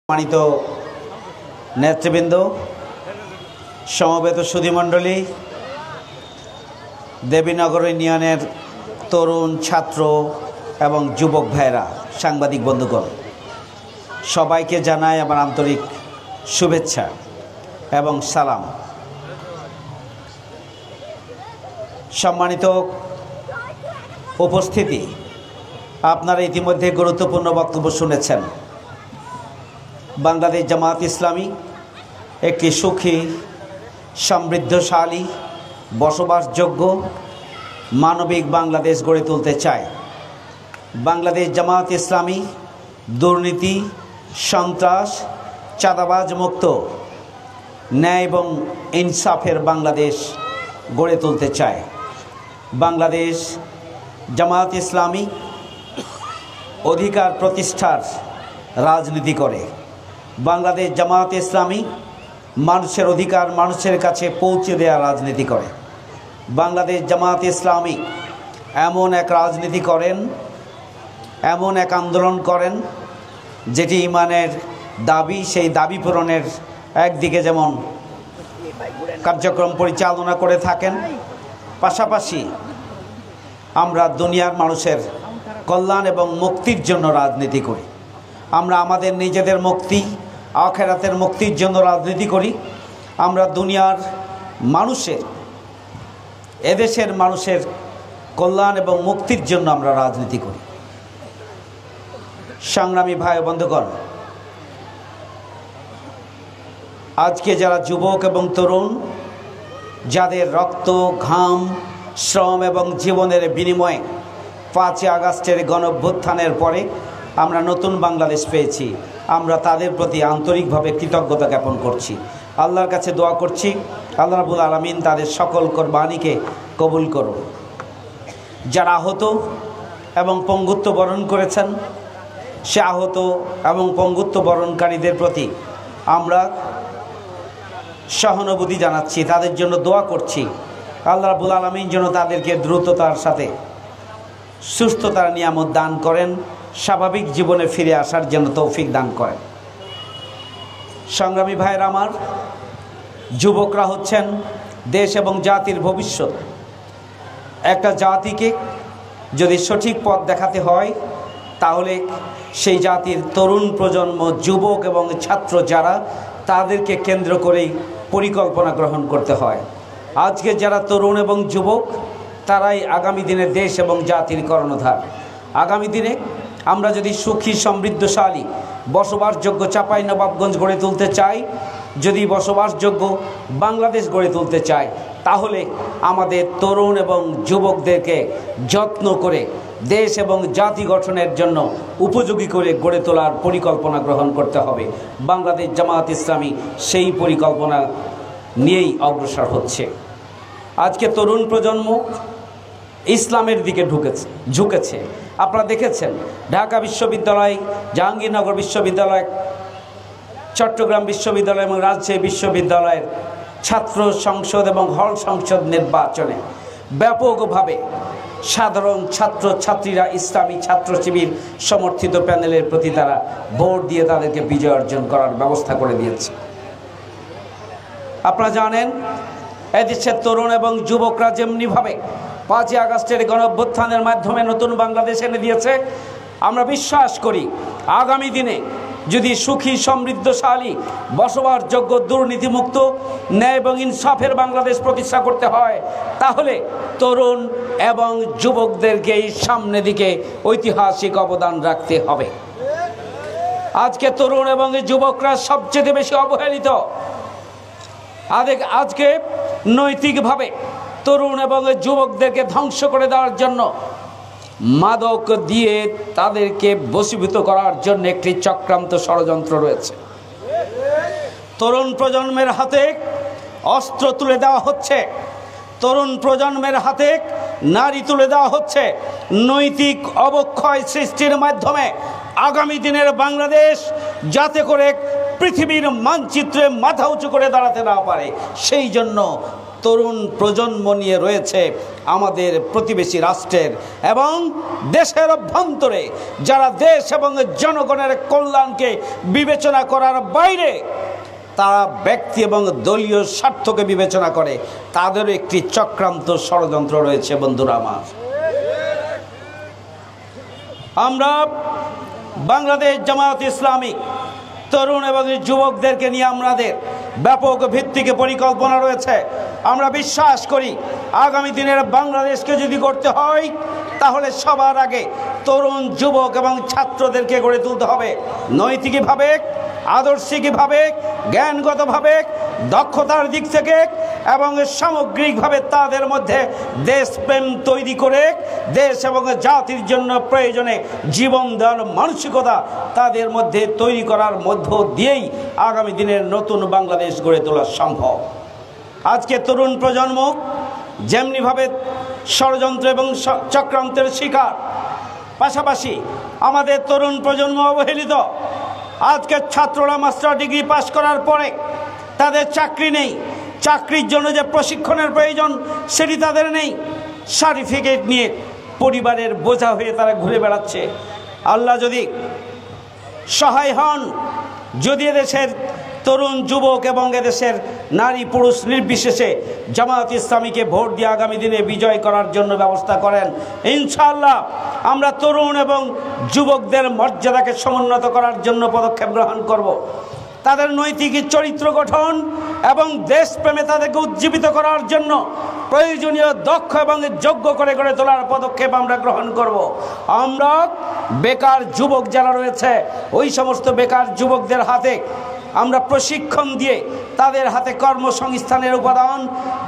সম্মানিত নেতৃবৃন্দ, সমবেত সুধীমণ্ডলী, দেবীনগর ইউনিয়নের তরুণ ছাত্র এবং যুবক ভাইরা, সাংবাদিক বন্ধুগণ, সবাইকে জানাই আমার আন্তরিক শুভেচ্ছা এবং সালাম। সম্মানিত উপস্থিতি, আপনারা ইতিমধ্যে গুরুত্বপূর্ণ বক্তব্য শুনেছেন। বাংলাদেশ জামাত ইসলামী একটি সুখী, সমৃদ্ধশালী, বসবাসযোগ্য, মানবিক বাংলাদেশ গড়ে তুলতে চায়। বাংলাদেশ জামাত ইসলামী দুর্নীতি, সন্ত্রাস, চাঁদাবাজ মুক্ত, ন্যায় এবং ইনসাফের বাংলাদেশ গড়ে তুলতে চায়। বাংলাদেশ জামাত ইসলামী অধিকার প্রতিষ্ঠার রাজনীতি করে। বাংলাদেশ জামাত ইসলামী মানুষের অধিকার মানুষের কাছে পৌঁছে দেওয়ার রাজনীতি করে। বাংলাদেশ জামাত ইসলামী এমন এক রাজনীতি করেন, এমন এক আন্দোলন করেন যেটি ইমানের দাবি, সেই দাবি পূরণের একদিকে যেমন কার্যক্রম পরিচালনা করে থাকেন, পাশাপাশি আমরা দুনিয়ার মানুষের কল্যাণ এবং মুক্তির জন্য রাজনীতি করি। আমরা আমাদের নিজেদের মুক্তি, আখিরাতের মুক্তির জন্য রাজনীতি করি। আমরা দুনিয়ার মানুষের, এদেশের মানুষের কল্যাণ এবং মুক্তির জন্য আমরা রাজনীতি করি। সংগ্রামী ভাই বন্ধুগণ, আজকে যারা যুবক এবং তরুণ, যাদের রক্ত, ঘাম, শ্রম এবং জীবনের বিনিময়ে 5 আগস্টের গণঅভ্যুত্থানের পরে আমরা নতুন বাংলাদেশ পেয়েছি, আমরা তাদের প্রতি আন্তরিকভাবে কৃতজ্ঞতা জ্ঞাপন করছি। আল্লাহর কাছে দোয়া করছি, আল্লাহ রাব্বুল আলামিন তাদের সকল কোরবানিকে কবুল করুন। যারা আহত এবং পঙ্গুত্ব বরণ করেছেন, সে আহত এবং পঙ্গুত্ব বরণকারীদের প্রতি আমরা সহানুভূতি জানাচ্ছি, তাদের জন্য দোয়া করছি। আল্লাহ রাব্বুল আলামিন যেন তাদেরকে দ্রুততার সাথে সুস্থতার নিয়ামত দান করেন, স্বাভাবিক জীবনে ফিরে আসার জন্য তৌফিক দান করেন। সংগ্রামী ভাইয়েরা আমার, যুবকরা হচ্ছেন দেশ এবং জাতির ভবিষ্যৎ। একটা জাতিকে যদি সঠিক পথ দেখাতে হয়, তাহলে সেই জাতির তরুণ প্রজন্ম, যুবক এবং ছাত্র যারা, তাদেরকে কেন্দ্র করেই পরিকল্পনা গ্রহণ করতে হয়। আজকে যারা তরুণ এবং যুবক, তারাই আগামী দিনে দেশ এবং জাতির কর্ণধার। আগামী দিনে আমরা যদি সুখী, সমৃদ্ধশালী, বসবাসযোগ্য চাঁপাইনবাবগঞ্জ গড়ে তুলতে চাই, যদি বসবাসযোগ্য বাংলাদেশ গড়ে তুলতে চাই, তাহলে আমাদের তরুণ এবং যুবকদেরকে যত্ন করে দেশ এবং জাতি গঠনের জন্য উপযোগী করে গড়ে তোলার পরিকল্পনা গ্রহণ করতে হবে। বাংলাদেশ জামাত ইসলামী সেই পরিকল্পনা নিয়েই অগ্রসর হচ্ছে। আজকে তরুণ প্রজন্ম ইসলামের দিকে ঝুঁকেছে। আপনারা দেখেছেন ঢাকা বিশ্ববিদ্যালয়, জাহাঙ্গীরনগর বিশ্ববিদ্যালয়, চট্টগ্রাম বিশ্ববিদ্যালয় এবং রাজশাহী বিশ্ববিদ্যালয়ের ছাত্র সংসদ এবং হল সংসদ নির্বাচনে ব্যাপকভাবে সাধারণ ছাত্রছাত্রীরা ইসলামী ছাত্র শিবির সমর্থিত প্যানেলের প্রতি তারা ভোট দিয়ে তাদেরকে বিজয় অর্জন করার ব্যবস্থা করে দিয়েছে। আপনারা জানেন, এদেশের তরুণ এবং যুবকরা যেমনিভাবে 5 আগস্টের গণঅভ্যুত্থানের মাধ্যমে নতুন বাংলাদেশ এনে দিয়েছে, আমরা বিশ্বাস করি আগামী দিনে যদি সুখী, সমৃদ্ধশালী, বসবাসযোগ্য, দুর্নীতিমুক্ত, ন্যায় এবং ইনসাফের বাংলাদেশ প্রতিষ্ঠা করতে হয়, তাহলে তরুণ এবং যুবকদেরকে সামনে দিকে ঐতিহাসিক অবদান রাখতে হবে। আজকে তরুণ এবং যুবকরা সবচেয়ে বেশি অবহেলিত। আজকে নৈতিকভাবে তরুণ এবং যুবকদেরকে ধ্বংস করে দেওয়ার জন্য, মাদক দিয়ে তাদেরকে বশীভূত করার জন্য একটি চক্রান্ত ষড়যন্ত্র রয়েছে। তরুণ প্রজন্মের হাতে অস্ত্র তুলে দেওয়া হচ্ছে, তরুণ প্রজন্মের হাতে নারী তুলে দেওয়া হচ্ছে, নৈতিক অবক্ষয় সৃষ্টির মাধ্যমে আগামী দিনের বাংলাদেশ যাতে করে পৃথিবীর মানচিত্রে মাথা উঁচু করে দাঁড়াতে না পারে, সেই জন্য তরুণ প্রজন্ম নিয়ে রয়েছে আমাদের প্রতিবেশী রাষ্ট্রের এবং দেশের অভ্যন্তরে, যারা দেশ এবং জনগণের কল্যাণকে বিবেচনা করার বাইরে তারা ব্যক্তি এবং দলীয় স্বার্থকে বিবেচনা করে, তাদেরও একটি চক্রান্ত ষড়যন্ত্র রয়েছে। বন্ধুরা আমার, আমরা বাংলাদেশ জামায়াত ইসলামী তরুণ এবং যুবকদেরকে নিয়ে আমাদের ব্যাপক ভিত্তিক পরিকল্পনা রয়েছে। আমরা বিশ্বাস করি আগামী দিনের বাংলাদেশকে যদি করতে হয় তাহলে সবার আগে তরুণ যুবক এবং ছাত্রদেরকে গড়ে তুলতে হবে, নৈতিকভাবে, আদর্শিকভাবে, জ্ঞানগতভাবে, দক্ষতার দিক থেকে এবং সামগ্রিকভাবে তাদের মধ্যে দেশপ্রেম তৈরি করে দেশ এবং জাতির জন্য প্রয়োজনে জীবন দেওয়ার মানসিকতা তাদের মধ্যে তৈরি করার মধ্য দিয়েই আগামী দিনের নতুন বাংলাদেশ গড়ে তোলা সম্ভব। আজকে তরুণ প্রজন্ম যেমনিভাবে ষড়যন্ত্র এবং চক্রান্তের শিকার, পাশাপাশি আমাদের তরুণ প্রজন্ম অবহেলিত। আজকের ছাত্ররা মাস্টার ডিগ্রি পাশ করার পরে তাদের চাকরি নেই, চাকরির জন্য যে প্রশিক্ষণের প্রয়োজন সেটি তাদের নেই, সার্টিফিকেট নিয়ে পরিবারের বোঝা হয়ে তারা ঘুরে বেড়াচ্ছে। আল্লাহ যদি সহায় হন, যদি এদেশের তরুণ যুবক এবং এদেশের নারী পুরুষ নির্বিশেষে জামায়াত ইসলামীকে ভোট দিয়ে আগামী দিনে বিজয় করার জন্য ব্যবস্থা করেন, ইনশাআল্লাহ আমরা তরুণ এবং যুবকদের মর্যাদাকে সমুন্নত করার জন্য পদক্ষেপ গ্রহণ করব। তাদের নৈতিক চরিত্র গঠন এবং দেশপ্রেমে তাদেরকে উজ্জীবিত করার জন্য প্রয়োজনীয় দক্ষ এবং যোগ্য করে গড়ে তোলার পদক্ষেপ আমরা গ্রহণ করব। আমরা বেকার যুবক যারা রয়েছে ওই সমস্ত বেকার যুবকদের হাতে আমরা প্রশিক্ষণ দিয়ে তাদের হাতে কর্মসংস্থানের উপাদান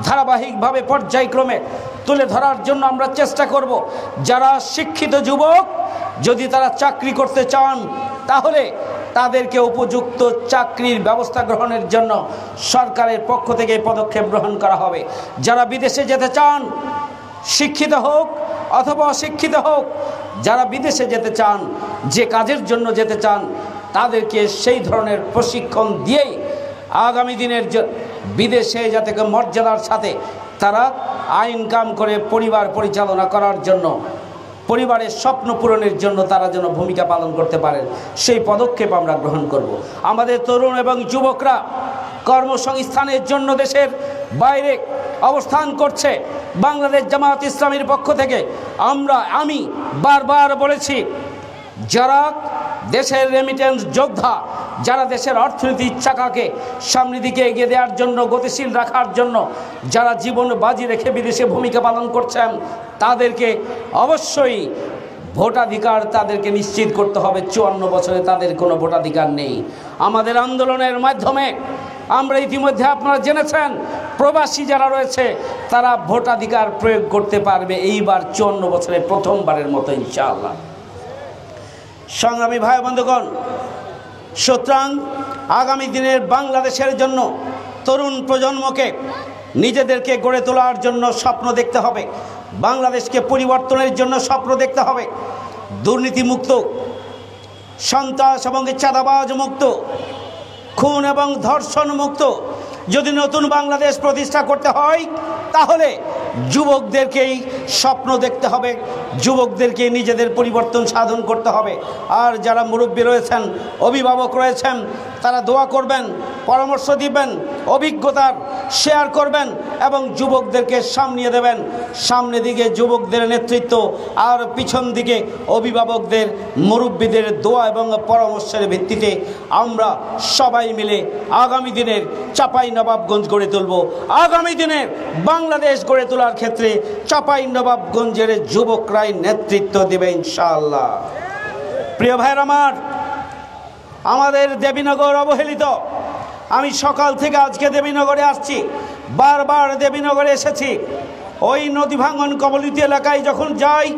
ধারাবাহিকভাবে পর্যায়ক্রমে তুলে ধরার জন্য আমরা চেষ্টা করব। যারা শিক্ষিত যুবক যদি তারা চাকরি করতে চান তাহলে তাদেরকে উপযুক্ত চাকরির ব্যবস্থা গ্রহণের জন্য সরকারের পক্ষ থেকে পদক্ষেপ গ্রহণ করা হবে। যারা বিদেশে যেতে চান, শিক্ষিত হোক অথবা অশিক্ষিত হোক, যারা বিদেশে যেতে চান, যে কাজের জন্য যেতে চান, তাদেরকে সেই ধরনের প্রশিক্ষণ দিয়েই আগামী দিনের বিদেশে যাতে মর্যাদার সাথে তারা ইনকাম করে পরিবার পরিচালনা করার জন্য, পরিবারের স্বপ্ন পূরণের জন্য তারা যেন ভূমিকা পালন করতে পারেন, সেই পদক্ষেপ আমরা গ্রহণ করব। আমাদের তরুণ এবং যুবকরা কর্মসংস্থানের জন্য দেশের বাইরে অবস্থান করছে। বাংলাদেশ জামায়াত ইসলামীর পক্ষ থেকে আমি বারবার বলেছি, যারা দেশের রেমিটেন্স যোদ্ধা, যারা দেশের অর্থনীতির চাকাকে সামনের দিকে এগিয়ে দেওয়ার জন্য, গতিশীল রাখার জন্য যারা জীবন বাজি রেখে বিদেশে ভূমিকা পালন করছেন, তাদেরকে অবশ্যই ভোটাধিকার তাদেরকে নিশ্চিত করতে হবে। 54 বছরে তাদের কোনো ভোটাধিকার নেই। আমাদের আন্দোলনের মাধ্যমে আমরা ইতিমধ্যে আপনারা জেনেছেন প্রবাসী যারা রয়েছে তারা ভোটাধিকার প্রয়োগ করতে পারবে এইবার 54 বছরে প্রথমবারের মতো ইনশাআল্লাহ। সংগ্রামী ভাই বন্ধুগণ, সুতরাং আগামী দিনের বাংলাদেশের জন্য তরুণ প্রজন্মকে নিজেদেরকে গড়ে তোলার জন্য স্বপ্ন দেখতে হবে, বাংলাদেশকে পরিবর্তনের জন্য স্বপ্ন দেখতে হবে। দুর্নীতিমুক্ত, সন্ত্রাস এবং চাঁদাবাজ মুক্ত, খুন এবং ধর্ষণ মুক্ত যদি নতুন বাংলাদেশ প্রতিষ্ঠা করতে হয় তাহলে যুবকদেরকেই স্বপ্ন দেখতে হবে, যুবকদেরকে নিজেদের পরিবর্তন সাধন করতে হবে। আর যারা মুরব্বী রয়েছেন, অভিভাবক রয়েছেন, তারা দোয়া করবেন, পরামর্শ দিবেন, অভিজ্ঞতার শেয়ার করবেন এবং যুবকদেরকে সামনে দেবেন। সামনে দিকে যুবকদের নেতৃত্ব আর পিছন দিকে অভিভাবকদের, মুরব্বীদের দোয়া এবং পরামর্শের ভিত্তিতে আমরা সবাই মিলে আগামী দিনের চাঁপাইনবাবগঞ্জ গড়ে তুলব। আগামী দিনের বাংলাদেশ গড়ে তোলার ক্ষেত্রে চাঁপাইনবাবগঞ্জের যুবকরাই নেতৃত্ব দেবে ইনশাআল্লাহ। প্রিয় ভাইয়ের আমার, আমাদের দেবীনগর অবহেলিত। আমি সকাল থেকে আজকে দেবীনগরে আসছি, বারবার দেবীনগরে এসেছি। ওই নদী ভাঙন কবলিত এলাকায় যখন যাই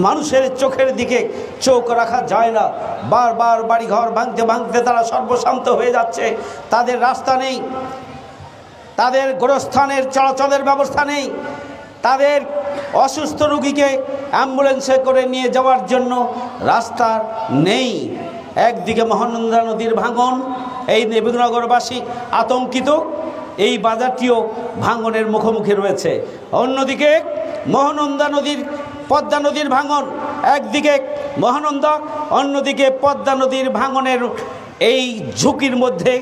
মানুষের চোখের দিকে চোখ রাখা যায় না। বারবার বাড়িঘর ভাঙতে ভাঙতে তারা সর্বশান্ত হয়ে যাচ্ছে। তাদের রাস্তা নেই, তাদের গোরস্থানের চলাচলের ব্যবস্থা নেই, তাদের অসুস্থ রোগীকে অ্যাম্বুলেন্সে করে নিয়ে যাওয়ার জন্য রাস্তা নেই। একদিকে মহানন্দা নদীর ভাঙন, এই দেবীনগরবাসী আতঙ্কিত, এই বাজারটিও ভাঙনের মুখোমুখি রয়েছে। অন্যদিকে মহানন্দা নদীর পদ্মা নদীর ভাঙন, একদিকে মহানন্দা, অন্যদিকে পদ্মা নদীর ভাঙনের এই ঝুঁকির মধ্যে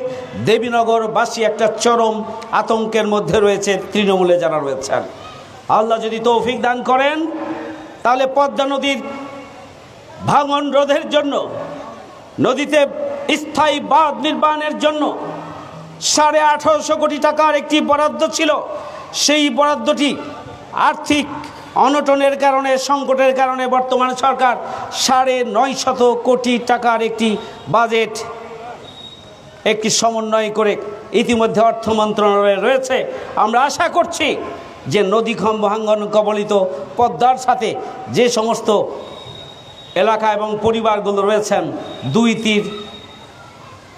দেবীনগরবাসী একটা চরম আতঙ্কের মধ্যে রয়েছে, তৃণমূলে যারা রয়েছেন। আল্লাহ যদি তৌফিক দান করেন তাহলে পদ্মা নদীর ভাঙন রোধের জন্য, নদীতে স্থায়ী বাঁধ নির্মাণের জন্য 1850 কোটি টাকার একটি বরাদ্দ ছিল। সেই বরাদ্দটি আর্থিক অনটনের কারণে, সংকটের কারণে বর্তমান সরকার 950 কোটি টাকার একটি বাজেট একটি সমন্বয় করে ইতিমধ্যে অর্থ মন্ত্রণালয়ে রয়েছে। আমরা আশা করছি যে নদী ভাঙন কবলিত পদ্মার সাথে যে সমস্ত এলাকা এবং পরিবারগুলো রয়েছেন, 2-3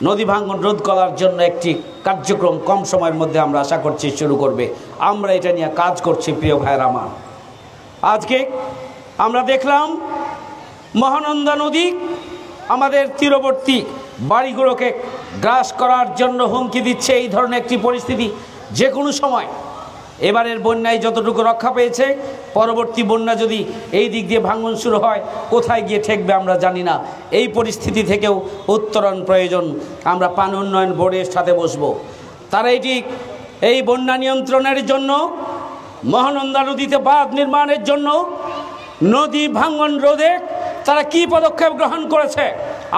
নদী ভাঙন রোধ করার জন্য একটি কার্যক্রম কম সময়ের মধ্যে আমরা আশা করছি শুরু করবে। আমরা এটা নিয়ে কাজ করছি। প্রিয় ভাইয়ের আমার, আজকে আমরা দেখলাম মহানন্দা নদী আমাদের তীরবর্তী বাড়িগুলোকে গ্রাস করার জন্য হুমকি দিচ্ছে। এই ধরনের একটি পরিস্থিতি যে কোনো সময়, এবারের বন্যায় যতটুকু রক্ষা পেয়েছে, পরবর্তী বন্যা যদি এই দিক দিয়ে ভাঙন শুরু হয়, কোথায় গিয়ে ঠেকবে আমরা জানি না। এই পরিস্থিতি থেকেও উত্তরণ প্রয়োজন। আমরা পানি উন্নয়ন বোর্ডের সাথে বসবো। তারা এই বন্যা নিয়ন্ত্রণের জন্য, মহানন্দা নদীতে বাঁধ নির্মাণের জন্য, নদী ভাঙন রোধে তারা কি পদক্ষেপ গ্রহণ করেছে,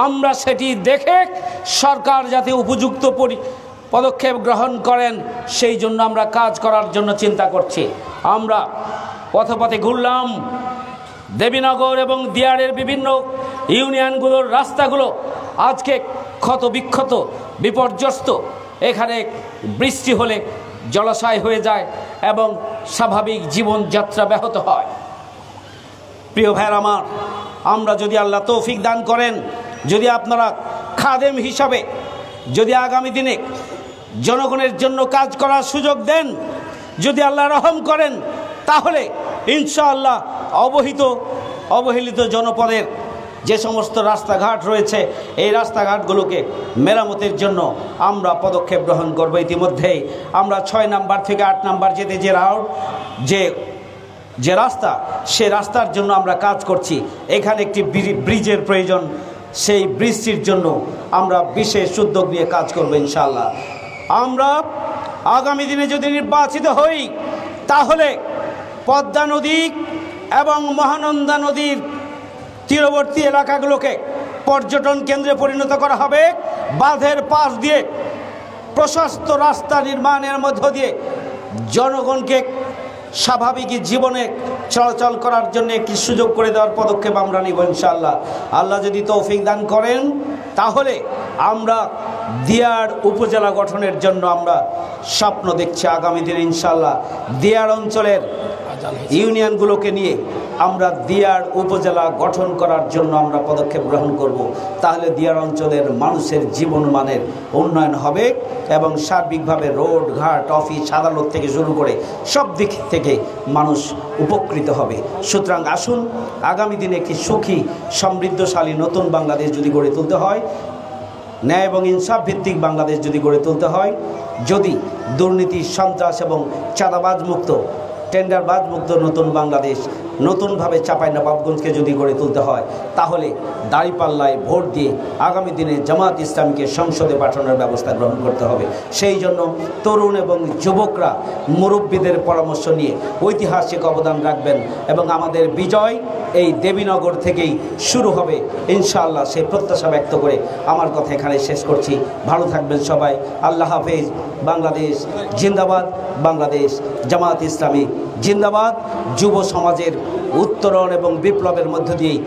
আমরা সেটি দেখে সরকার যাতে উপযুক্ত পদক্ষেপ গ্রহণ করেন সেই জন্য আমরা কাজ করার জন্য চিন্তা করছি। আমরা পথে ঘুরলাম, দেবীনগর এবং দিয়াড়ের বিভিন্ন ইউনিয়নগুলোর রাস্তাগুলো আজকে ক্ষত বিক্ষত, বিপর্যস্ত। এখানে বৃষ্টি হলে জলাশয় হয়ে যায় এবং স্বাভাবিক জীবনযাত্রা ব্যাহত হয়। প্রিয় ভাইয়ের আমার, আমরা যদি আল্লাহ তৌফিক দান করেন, যদি আপনারা খাদেম হিসাবে যদি আগামী দিনে জনগণের জন্য কাজ করার সুযোগ দেন, যদি আল্লাহ রহম করেন, তাহলে ইনশাআল্লাহ অবহেলিত জনপদের যে সমস্ত রাস্তাঘাট রয়েছে, এই রাস্তাঘাটগুলোকে মেরামতের জন্য আমরা পদক্ষেপ গ্রহণ করব। ইতিমধ্যেই আমরা 6 নাম্বার থেকে 8 নাম্বার যেতে যে রাস্তা, সে রাস্তার জন্য আমরা কাজ করছি। এখানে একটি ব্রিজের প্রয়োজন, সেই ব্রিজটির জন্য আমরা বিশেষ উদ্যোগ নিয়ে কাজ করব ইনশাআল্লাহ। আমরা আগামী দিনে যদি নির্বাচিত হই, তাহলে পদ্মা নদী এবং মহানন্দা নদীর তীরবর্তী এলাকাগুলোকে পর্যটন কেন্দ্রে পরিণত করা হবে। বাঁধের পাশ দিয়ে প্রশস্ত রাস্তা নির্মাণের মধ্য দিয়ে জনগণকে স্বাভাবিক জীবনে চলাচল করার জন্য একটি সুযোগ করে দেওয়ার পদক্ষেপ আমরা নিব ইনশাআল্লাহ। আল্লাহ যদি তৌফিক দান করেন, তাহলে আমরা দিয়াড় উপজেলা গঠনের জন্য আমরা স্বপ্ন দেখছি আগামী দিনে ইনশাআল্লাহ। দিয়াড় অঞ্চলের ইউনিয়নগুলোকে নিয়ে আমরা দিয়াড় উপজেলা গঠন করার জন্য আমরা পদক্ষেপ গ্রহণ করব। তাহলে দিয়াড় অঞ্চলের মানুষের জীবনমানের উন্নয়ন হবে এবং সার্বিকভাবে রোড ঘাট, অফিস, আদালত থেকে শুরু করে সব দিক থেকে মানুষ উপকৃত হবে। সুতরাং আসুন, আগামী দিনে একটি সুখী, সমৃদ্ধশালী নতুন বাংলাদেশ যদি গড়ে তুলতে হয়, ন্যায় এবং ইনসাফ ভিত্তিক বাংলাদেশ যদি গড়ে তুলতে হয়, যদি দুর্নীতি, সন্ত্রাস এবং চাঁদাবাজ মুক্ত, টেন্ডারবাজ মুক্ত নতুন বাংলাদেশ নতুনভাবে চাঁপাইনবাবগঞ্জকে যদি গড়ে তুলতে হয়, তাহলে দাঁড়িপাল্লায় ভোট দিয়ে আগামী দিনে জামাত ইসলামীকে সংসদে পাঠানোর ব্যবস্থা গ্রহণ করতে হবে। সেই জন্য তরুণ এবং যুবকরা মুরব্বীদের পরামর্শ নিয়ে ঐতিহাসিক অবদান রাখবেন এবং আমাদের বিজয় এই দেবীনগর থেকেই শুরু হবে ইনশাআল্লাহ। সেই প্রত্যাশা ব্যক্ত করে আমার কথা এখানে শেষ করছি। ভালো থাকবেন সবাই। আল্লাহ হাফেজ। বাংলাদেশ জিন্দাবাদ, বাংলাদেশ জামাত ইসলামী জিন্দাবাদ। যুব সমাজের উত্তরণ এবং বিপ্লবের মধ্য দিয়েই